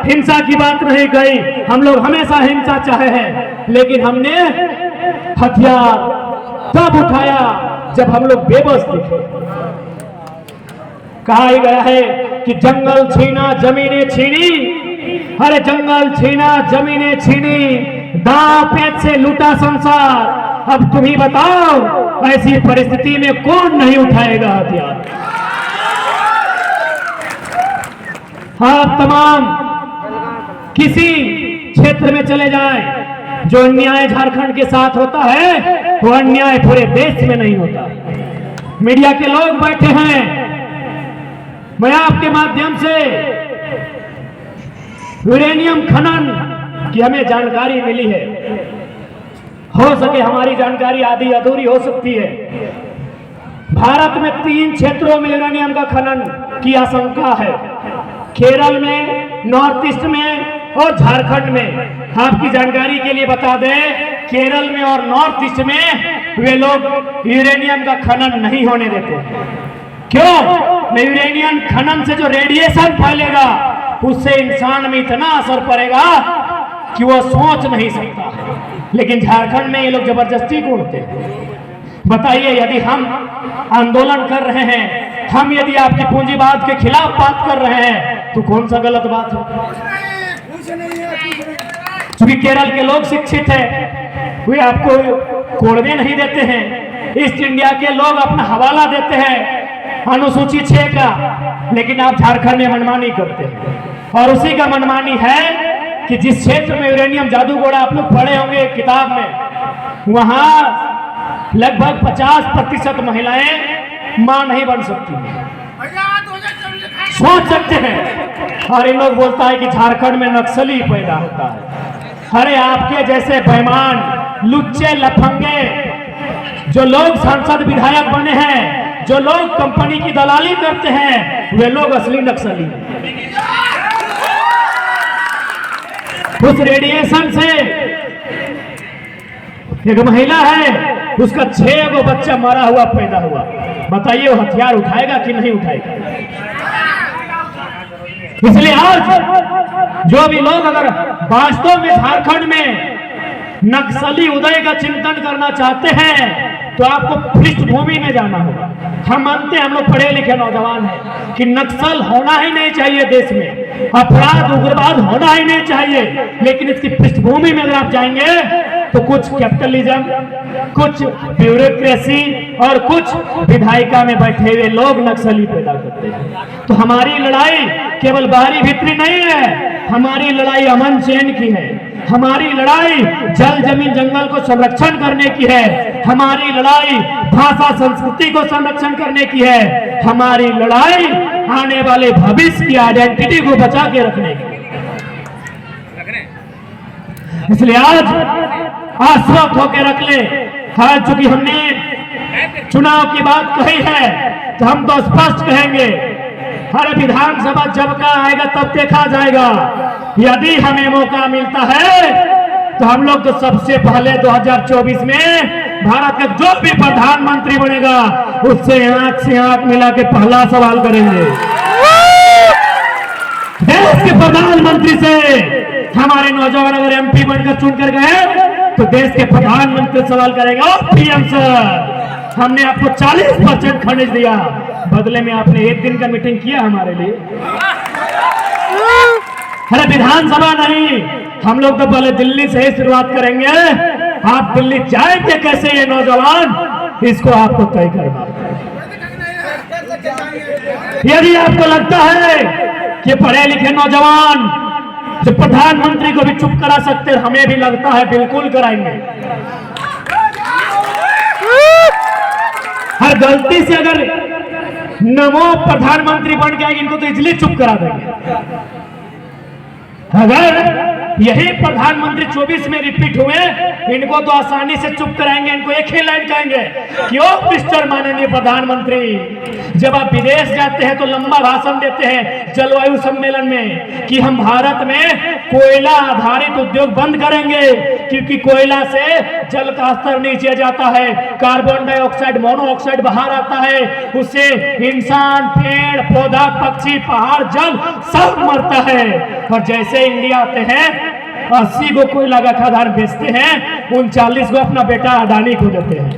हिंसा की बात नहीं कही, हम लोग हमेशा हिंसा चाहे हैं, लेकिन हमने हथियार तब उठाया जब हम लोग बेबस दिखे। कहा ही गया है कि जंगल छीना जमीनें छीनी, अरे जंगल छीना जमीनें छीनी, दांव पेच से लूटा संसार। अब तुम ही बताओ ऐसी परिस्थिति में कौन नहीं उठाएगा हथियार? आप तमाम किसी क्षेत्र में चले जाएं, जो अन्याय झारखंड के साथ होता है वो अन्याय पूरे देश में नहीं होता। मीडिया के लोग बैठे हैं, मैं आपके माध्यम से यूरेनियम खनन की हमें जानकारी मिली है, हो सके हमारी जानकारी आधी अधूरी हो सकती है। भारत में 3 क्षेत्रों में यूरेनियम का खनन की आशंका है, केरल में, नॉर्थ ईस्ट में और झारखंड में। आपकी जानकारी के लिए बता दें, केरल में और नॉर्थ ईस्ट में वे लोग यूरेनियम का खनन नहीं होने देते। क्यों? यूरेनियम खनन से जो रेडिएशन फैलेगा उससे इंसान में इतना असर पड़ेगा कि वो सोच नहीं सकता। लेकिन झारखंड में ये लोग जबरदस्ती कूदते हैं। बताइए, यदि हम आंदोलन कर रहे हैं, हम यदि आपकी पूंजीवाद के खिलाफ बात कर रहे हैं, तो कौन सा गलत बात है? क्योंकि केरल के लोग शिक्षित हैं, वे आपको कोड़ने नहीं देते हैं। ईस्ट इंडिया के लोग अपना हवाला देते हैं अनुसूची 6 का, लेकिन आप झारखंड में मनमानी करते हैं। और उसी का मनमानी है कि जिस क्षेत्र में यूरेनियम जादूगोड़ा आप लोग पढ़े होंगे किताब में, वहां लगभग 50% महिलाएं मां नहीं बन सकती, सोच सकते हैं। और इन लोग बोलता है कि झारखंड में नक्सली पैदा होता है। अरे आपके जैसे बेईमान, लुच्चे, लफंगे जो लोग सांसद विधायक बने हैं, जो लोग कंपनी की दलाली करते हैं, वे लोग असली नक्सली हैं। उस रेडिएशन से एक महिला है, उसका 6 गो बच्चा मरा हुआ पैदा हुआ। बताइए वो हथियार उठाएगा कि नहीं उठाएगा? इसलिए आज जो भी लोग अगर वास्तव में झारखंड में नक्सली उदय का चिंतन करना चाहते हैं, तो आपको पृष्ठभूमि में जाना होगा। हम मानते हैं, हम लोग पढ़े लिखे नौजवान हैं, कि नक्सल होना ही नहीं चाहिए देश में, अपराध उग्रवाद होना ही नहीं चाहिए। लेकिन इसकी पृष्ठभूमि में अगर आप जाएंगे तो कुछ कैपिटलिज्म, कुछ ब्यूरोक्रेसी और कुछ विधायिका में बैठे हुए लोग नक्सली पैदा करते हैं। तो हमारी लड़ाई केवल बाहरी भीतरी नहीं है, हमारी लड़ाई अमन चैन की है। हमारी लड़ाई जल जमीन जंगल को संरक्षण करने की है। हमारी लड़ाई भाषा संस्कृति को संरक्षण करने की है। हमारी लड़ाई आने वाले भविष्य की आइडेंटिटी को बचा के रखने की। इसलिए आज आश्वस्त होकर रख ले। आज चूंकि हमने चुनाव की बात कही है, तो हम तो स्पष्ट कहेंगे, हर विधानसभा जब का आएगा तब देखा जाएगा। यदि हमें मौका मिलता है तो हम लोग तो सबसे पहले 2024 में भारत का जो भी प्रधानमंत्री बनेगा उससे आंख से आंख मिला के पहला सवाल करेंगे। देश के प्रधानमंत्री से हमारे नौजवान अगर एमपी बनकर चुनकर गए तो देश के प्रधानमंत्री सवाल करेगा, पीएम सर हमने आपको 40% खनिज दिया, बदले में आपने 1 दिन का मीटिंग किया हमारे लिए? अरे विधानसभा नहीं, हम लोग तो पहले दिल्ली से ही शुरुआत करेंगे। आप दिल्ली जाएंगे कैसे ये नौजवान, इसको आपको तय करना। यदि आपको लगता है कि पढ़े लिखे नौजवान जो प्रधानमंत्री को भी चुप करा सकते, हमें भी लगता है, बिल्कुल कराएंगे। हर गलती से अगर नमो प्रधानमंत्री बन गए इनको तो इसलिए चुप करा देंगे। अगर यही प्रधानमंत्री 24 में रिपीट हुए, इनको तो आसानी से चुप कराएंगे। इनको एक ही लाइन कहेंगे, क्यों मिस्टर माननीय प्रधानमंत्री, जब आप विदेश जाते हैं तो लंबा भाषण देते हैं जलवायु सम्मेलन में कि हम भारत में कोयला आधारित उद्योग बंद करेंगे, क्योंकि कोयला से जल का स्तर नीचे जाता है, कार्बन डाइऑक्साइड, मोनोऑक्साइड बाहर आता है, उससे इंसान, पेड़ पौधा, पक्षी, पहाड़, जल सब मरता है। और जैसे इंडिया आते हैं 80 को कोयला का खदान बेचते हैं, 39 को अपना बेटा अडानी को देते हैं।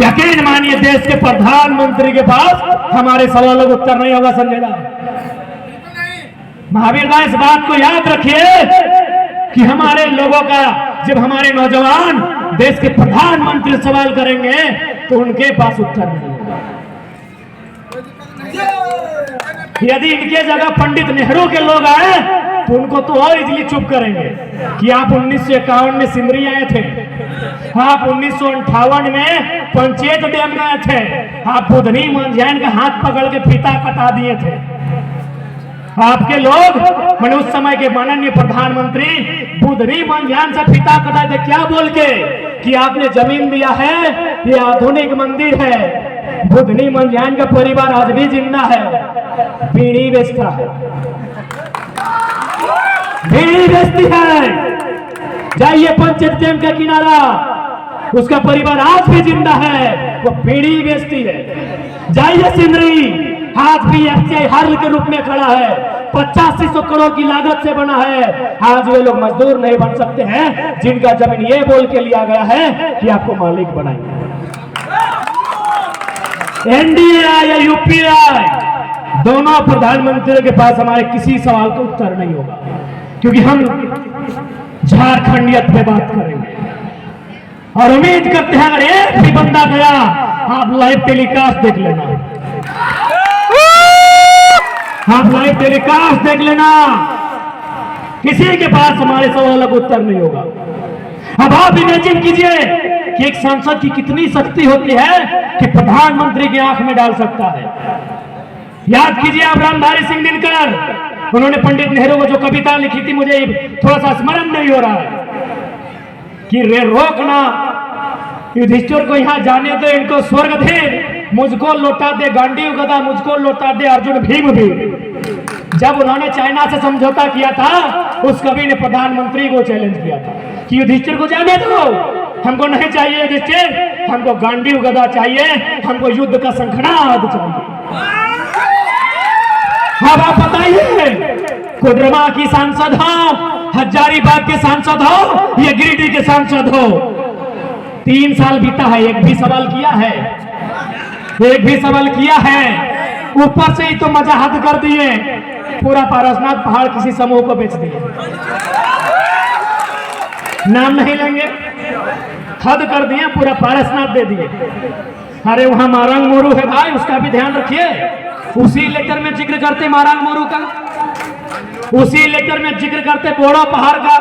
यकीन मानिए देश के प्रधानमंत्री के पास हमारे सवालों का उत्तर नहीं होगा। संजय दा, महावीर दा, इस बात को याद रखिए कि हमारे लोगों का, जब हमारे नौजवान देश के प्रधानमंत्री सवाल करेंगे तो उनके पास उत्तर नहीं होगा। यदि इनके जगह पंडित नेहरू के लोग आए तो उनको तो और इजली चुप करेंगे कि आप 1951 में सिमरी आए थे, आप 1958 में पंचायत डैम गए थे, आप बुधनी मंझान का हाथ पकड़ के फीता कटा दिए थे। आपके लोग मैंने उस समय के माननीय प्रधानमंत्री बुधनी मंझान से फीता कटा थे, क्या बोल के कि आपने जमीन दिया है, ये आधुनिक मंदिर है। बुधनी मंझान का परिवार आज भी जिंदा है, बीड़ी बेचता है, बीड़ी बेचती है। जाइए पंचायत डैम का किनारा, उसका परिवार आज भी जिंदा है। वो बीड़ी बेचती है। जाइए सिंदरी, आज भी एफसीआई हर्ल के रूप में खड़ा है, 8500 करोड़ की लागत से बना है। आज वे लोग मजदूर नहीं बन सकते हैं जिनका जमीन ये बोल के लिया गया है कि आपको मालिक बनाएंगे। एनडीए या यूपीए दोनों प्रधानमंत्रियों के पास हमारे किसी सवाल का उत्तर नहीं होगा, क्योंकि हम झारखंडियत पे बात करेंगे और उम्मीद करते हैं अगर एक भी बंदा गया आप लाइव टेलीकास्ट देख लेना, आप लाइव टेलीकास्ट देख लेना, किसी के पास हमारे सवालों का उत्तर नहीं होगा। अब आप इमेजिन कीजिए कि एक सांसद की कितनी शक्ति होती है कि प्रधानमंत्री की आंख में डाल सकता है। याद कीजिए आप रामधारी सिंह दिनकर, उन्होंने पंडित नेहरू को जो कविता लिखी थी, मुझे थोड़ा सा स्मरण नहीं हो रहा है, कि रे रोकना युधिष्ठिर को यहाँ जाने दो, इनको स्वर्ग दे, मुझको लौटा दे गांडीव गदा, मुझको लौटा दे अर्जुन भीम भी। जब उन्होंने चाइना से समझौता किया था, उस कवि ने प्रधानमंत्री को चैलेंज किया था कि युधिष्ठिर को जाने दो, हमको नहीं चाहिए युधिष्ठिर, हमको गांडीव गदा चाहिए, हमको युद्ध का शंखनाद चाहिए। अब आप बताइए, कोडरमा की सांसद हो, हजारीबाग के सांसद हो या गिरिडीह के सांसद हो, 3 साल बीता है, एक भी सवाल किया है? एक भी सवाल किया है? ऊपर से ही तो मजा हद कर दिए, पूरा पारसनाथ पहाड़ किसी समूह को बेच दिए, नाम नहीं लेंगे, हद कर दिए, पूरा पारसनाथ दे दिए। अरे वहां मारंग मोरू है भाई, उसका भी ध्यान रखिए। उसी लेटर में जिक्र करते मारंग मोरू का, उसी लेटर में जिक्र करते बोड़ो पहाड़ का,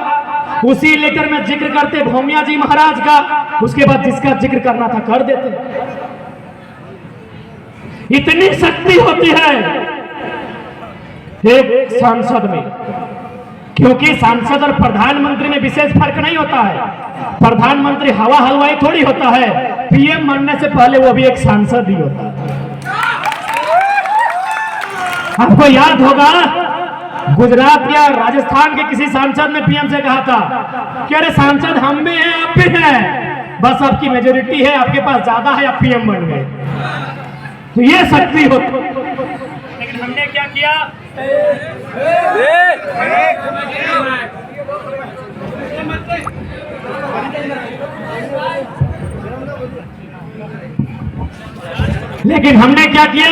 उसी लेटर में जिक्र करते भौमिया जी महाराज का, उसके बाद जिसका जिक्र करना था कर देते। इतनी शक्ति होती है एक सांसद में, क्योंकि सांसद और प्रधानमंत्री में विशेष फर्क नहीं होता है। प्रधानमंत्री हवा हलवाई थोड़ी होता है, पीएम बनने से पहले वो भी एक सांसद ही होता है। आपको याद होगा गुजरात या राजस्थान के किसी सांसद ने पीएम से कहा था कि अरे सांसद हम भी हैं आप भी हैं, बस आपकी मेजोरिटी है, आपके पास ज्यादा है, आप पीएम बन गए। तो ये शक्ति होती, लेकिन हमने क्या किया? लेकिन हमने क्या किया?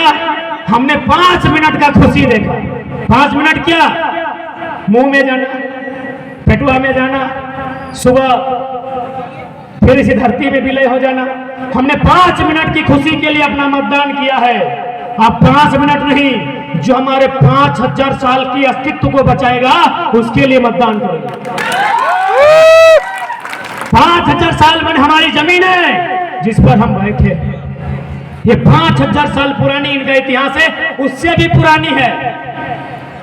हमने 5 मिनट का खुशी देखा। 5 मिनट क्या? मुंह में जाना, पेटुआ में जाना, सुबह फिर इसी धरती में विलय हो जाना। हमने 5 मिनट की खुशी के लिए अपना मतदान किया है। अब 5 मिनट नहीं, जो हमारे 5000 साल की अस्तित्व को बचाएगा उसके लिए मतदान करेंगे। 5000 साल में हमारी जमीन है जिस पर हम बैठे हैं, ये 5000 साल पुरानी इनका इतिहास है, उससे भी पुरानी है।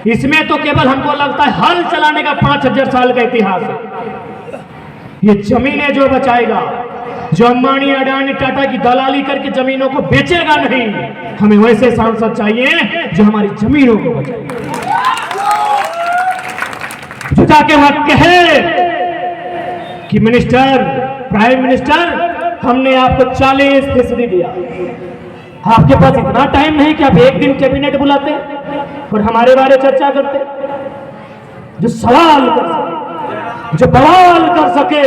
इसमें तो केवल हमको लगता है हल चलाने का 5000 साल का इतिहास है। ये जमीनें जो बचाएगा, जो अंबानी अडानी टाटा की दलाली करके जमीनों को बेचेगा नहीं, हमें वैसे सांसद चाहिए जो हमारी जमीनों को बचाएगा, जो जाके वक्त कहे कि मिनिस्टर, प्राइम मिनिस्टर, हमने आपको 40% दिया। आपके पास इतना टाइम नहीं कि आप एक दिन कैबिनेट बुलाते और हमारे बारे चर्चा करते। जो सवाल कर सके, जो बवाल कर सके,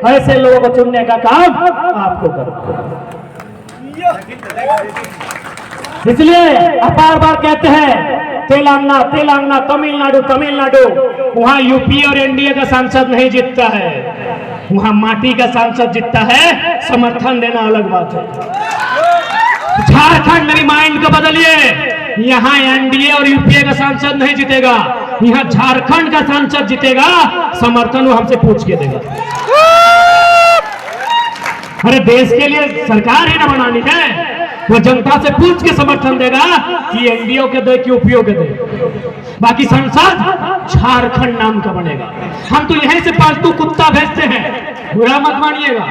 ऐसे लोगों को चुनने का काम आपको करना। इसलिए आप बार बार कहते हैं तेलंगाना तेलंगाना, तमिलनाडु तमिलनाडु, वहां यूपी और एनडीए का सांसद नहीं जीतता है, वहां माटी का सांसद जीतता है। समर्थन देना अलग बात है। झारखंड में माइंड को बदलिए, यहाँ एनडीए और यूपीए का सांसद नहीं जीतेगा, यहाँ झारखंड का सांसद जीतेगा। समर्थन वो हमसे पूछ के देगा। अरे देश के लिए सरकार ही ना बनानी है, वो जनता से पूछ के समर्थन देगा कि एनडीए के दे कि यूपीओ के दे। बाकी संसद झारखंड नाम का बनेगा। हम तो यहीं से पालतू कुत्ता भेजते हैं, बुरा मत मानिएगा,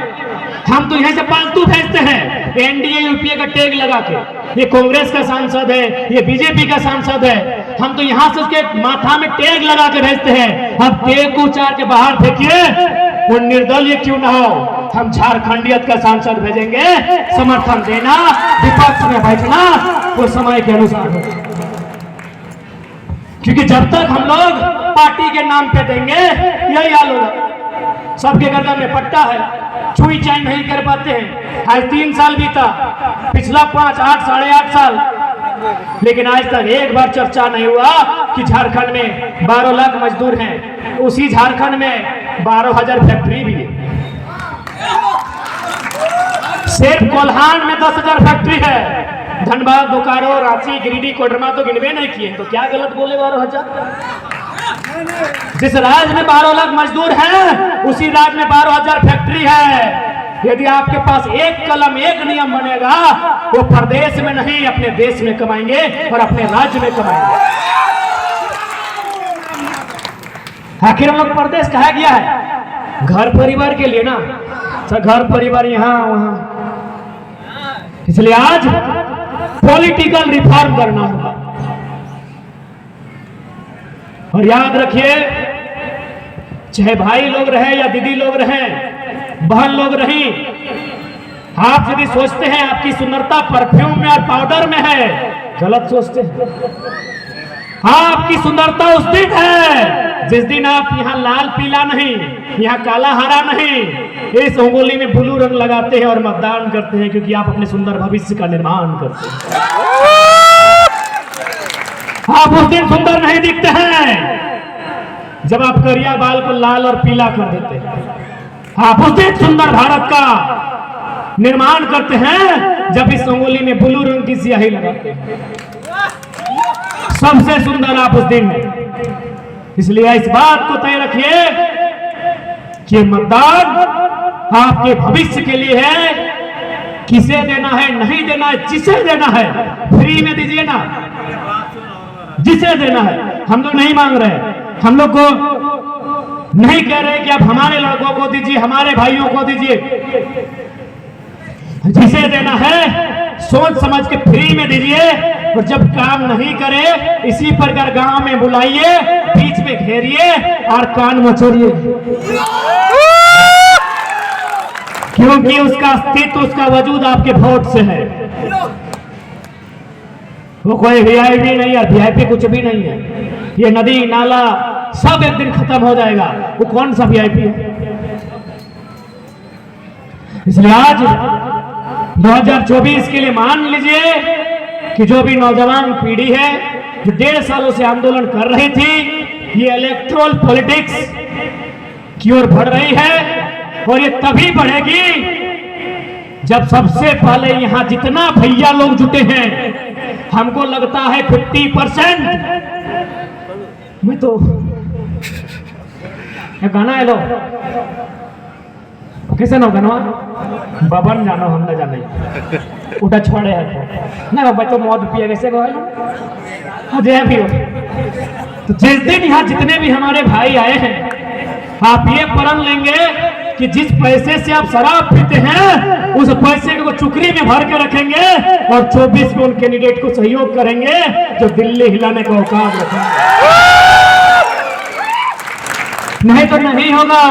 हम तो यहीं से पालतू भेजते हैं एनडीए यूपीए का टैग लगा के। ये कांग्रेस का सांसद है, ये बीजेपी का सांसद है, हम तो यहां से उसके माथा में टैग लगा के भेजते हैं। अब टैग को उचार के बाहर फेंकिए, वो निर्दलीय क्यों ना हो, हम झारखंडियत का सांसद भेजेंगे, समर्थन देना, विपक्ष में बैठना वो समय के अनुसार हो। क्योंकि जब तक हम लोग पार्टी के नाम पे देंगे यही हाल होगा। सबके गर्दन में पट्टा है, छुई चाई नहीं कर पाते हैं। आज 3 साल बीता, पिछला 5, 8, 8.5 साल, लेकिन आज तक एक बार चर्चा नहीं हुआ कि झारखंड में 12 लाख मजदूर हैं, उसी झारखंड में 12,000 फैक्ट्री भी है। सिर्फ कोल्हान में 10,000 फैक्ट्री है, धनबाद, बोकारो, रांची, गिरिडीह, कोडरमा तो गिनवे नहीं किए, तो क्या गलत बोले 12,000। जिस राज्य में 12 लाख मजदूर हैं, उसी राज्य में 12,000 फैक्ट्री है। यदि आपके पास एक कलम, एक नियम बनेगा, वो प्रदेश में नहीं अपने देश में कमाएंगे और अपने राज्य में कमाएंगे। आखिर हम लोग प्रदेश कहा गया है घर परिवार के लिए ना, तो घर परिवार यहाँ वहां, इसलिए आज पॉलिटिकल रिफॉर्म करना होगा। और याद रखिए, चाहे भाई लोग रहे या दीदी लोग रहे, बहन लोग रही, आप यदि सोचते हैं आपकी सुंदरता परफ्यूम में और पाउडर में है, गलत सोचते हैं। आपकी सुंदरता उस दिन है जिस दिन आप यहाँ लाल पीला नहीं, यहाँ काला हरा नहीं, इस रंगोली में ब्लू रंग लगाते हैं और मतदान करते हैं, क्योंकि आप अपने सुंदर भविष्य का निर्माण करते हैं। आप उस दिन सुंदर नहीं दिखते हैं जब आप करिया बाल को लाल और पीला कर देते हैं। आप उस दिन सुंदर भारत का निर्माण करते हैं जब इस रंगोली में ब्लू रंग की स्याही लगाते हैं। सबसे सुंदर आप उस दिन में। इसलिए इस बात को तय रखिए कि मतदान आपके भविष्य के लिए है। किसे देना है, नहीं देना है, जिसे देना है फ्री में दीजिए ना, जिसे देना है। हम लोग नहीं मांग रहे, हम लोग को नहीं कह रहे कि आप हमारे लड़कों को दीजिए, हमारे भाइयों को दीजिए। जिसे देना है सोच समझ के फ्री में दीजिए, और जब काम नहीं करे इसी प्रकार गांव में बुलाइए, बीच में घेरिए और कान मचोरिए, क्योंकि उसका अस्तित्व, उसका वजूद आपके वोट से है। वो कोई वीआईपी नहीं है, वीआईपी कुछ भी नहीं है। ये नदी नाला सब एक दिन खत्म हो जाएगा, वो कौन सा वीआईपी है। इसलिए आज 2024 के लिए मान लीजिए कि जो भी नौजवान पीढ़ी है जो 1.5 सालों से आंदोलन कर रही थी, ये इलेक्ट्रल पॉलिटिक्स की ओर बढ़ रही है। और ये तभी बढ़ेगी जब सबसे पहले यहाँ जितना भैया लोग जुटे हैं, हमको लगता है 50%, मैं तो गाना है लो कैसे ना गाना बबन जानो हम न जाने उठा छोड़े है ना बाबा, तो मौत पिए कैसे गो जय भी हो। तो जिस दिन यहाँ जितने भी हमारे भाई आए हैं, आप ये प्रण लेंगे कि जिस पैसे से आप शराब पीते हैं, उस पैसे को चुकरी में भर के रखेंगे और 24 में उन कैंडिडेट को सहयोग करेंगे जो दिल्ली हिलाने का औकात रखेंगे। नहीं तो नहीं होगा।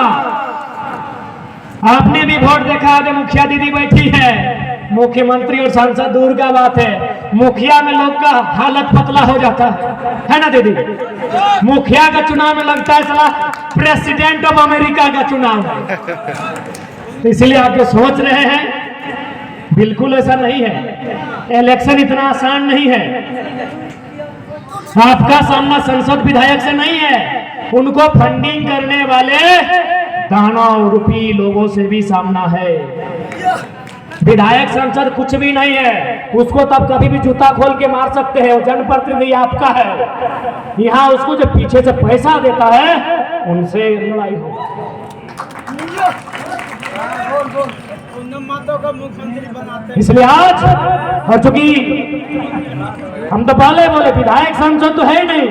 आपने भी वोट देखा है, मुखिया दीदी बैठी है, मुख्यमंत्री और सांसद दूर का बात है, मुखिया में लोग का हालत पतला हो जाता है ना दीदी। मुखिया का चुनाव में लगता है साला प्रेसिडेंट ऑफ अमेरिका का चुनाव। तो इसलिए आप जो सोच रहे हैं, बिल्कुल ऐसा नहीं है। इलेक्शन इतना आसान नहीं है। आपका सामना संसद विधायक से नहीं है, उनको फंडिंग करने वाले दानव रूपी लोगों से भी सामना है। विधायक संसद कुछ भी नहीं है, उसको तब कभी भी जूता खोल के मार सकते हैं, वो जनप्रतिनिधि आपका है। यहाँ उसको जो पीछे से पैसा देता है उनसे लड़ाई होगी। इसलिए आज, और चूंकि हम तो पहले बोले विधायक संसद तो है नहीं,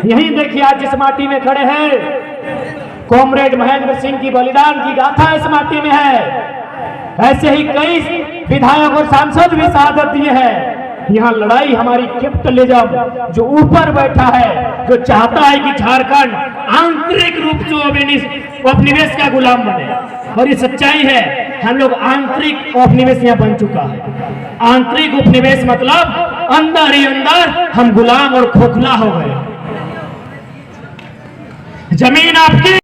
यही देखिए आज जिस माटी में खड़े हैं, कॉमरेड महेंद्र सिंह की बलिदान की गाथा इस माटी में है। ऐसे ही कई विधायक और सांसद भी शहादत दिए हैं। यहाँ लड़ाई हमारी कैपिटलिज्म जो ऊपर बैठा है, जो चाहता है कि झारखंड आंतरिक रूप से उपनिवेश का गुलाम बने। और ये सच्चाई है। हम लोग आंतरिक उपनिवेश यहाँ बन चुका है। आंतरिक उपनिवेश मतलब अंदर ही अंदर हम गुलाम और खोखला हो गए। जमीन आपकी